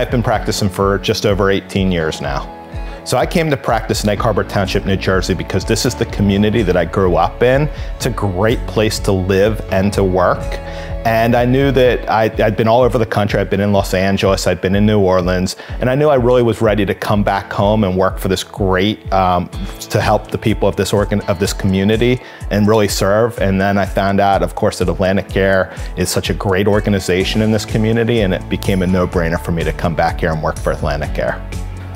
I've been practicing for just over 18 years now. So I came to practice in Egg Harbor Township, New Jersey because this is the community that I grew up in. It's a great place to live and to work. And I knew that I'd been all over the country. I'd been in Los Angeles, I'd been in New Orleans, and I knew I really was ready to come back home and work for this great, to help the people of this community and really serve. And then I found out, of course, that AtlanticCare is such a great organization in this community, and it became a no-brainer for me to come back here and work for AtlanticCare.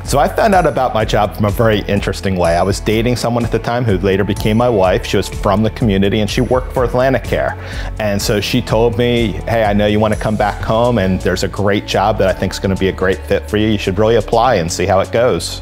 So I found out about my job from a very interesting way. I was dating someone at the time who later became my wife. She was from the community and she worked for AtlanticCare. And so she told me, hey, I know you want to come back home and there's a great job that I think is going to be a great fit for you. You should really apply and see how it goes.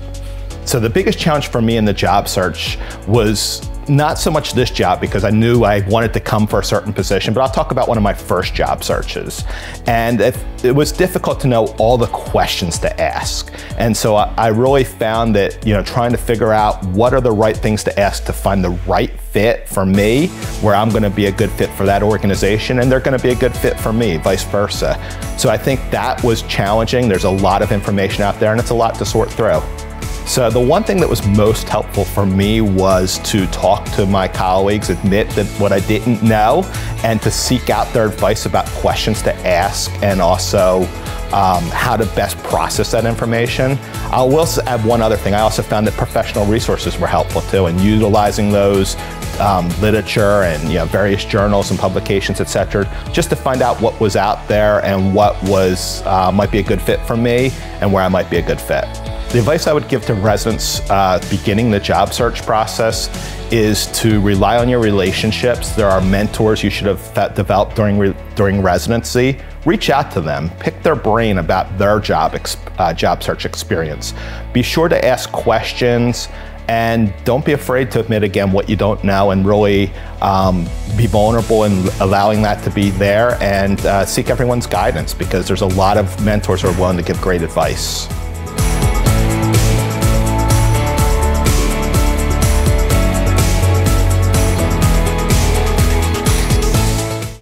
So the biggest challenge for me in the job search was not so much this job, because I knew I wanted to come for a certain position, but I'll talk about one of my first job searches. And it was difficult to know all the questions to ask. And so I really found that, trying to figure out what are the right things to ask to find the right fit for me, where I'm gonna be a good fit for that organization and they're gonna be a good fit for me, vice versa. So I think that was challenging. There's a lot of information out there and it's a lot to sort through. So the one thing that was most helpful for me was to talk to my colleagues, admit that what I didn't know, and to seek out their advice about questions to ask and also how to best process that information. I will also add one other thing. I also found that professional resources were helpful too, and utilizing those literature and various journals and publications, etc., just to find out what was out there and what was might be a good fit for me and where I might be a good fit. The advice I would give to residents beginning the job search process is to rely on your relationships. There are mentors you should have developed during residency. Reach out to them, pick their brain about their job search experience. Be sure to ask questions and don't be afraid to admit again what you don't know, and really be vulnerable in allowing that to be there, and seek everyone's guidance, because there's a lot of mentors who are willing to give great advice.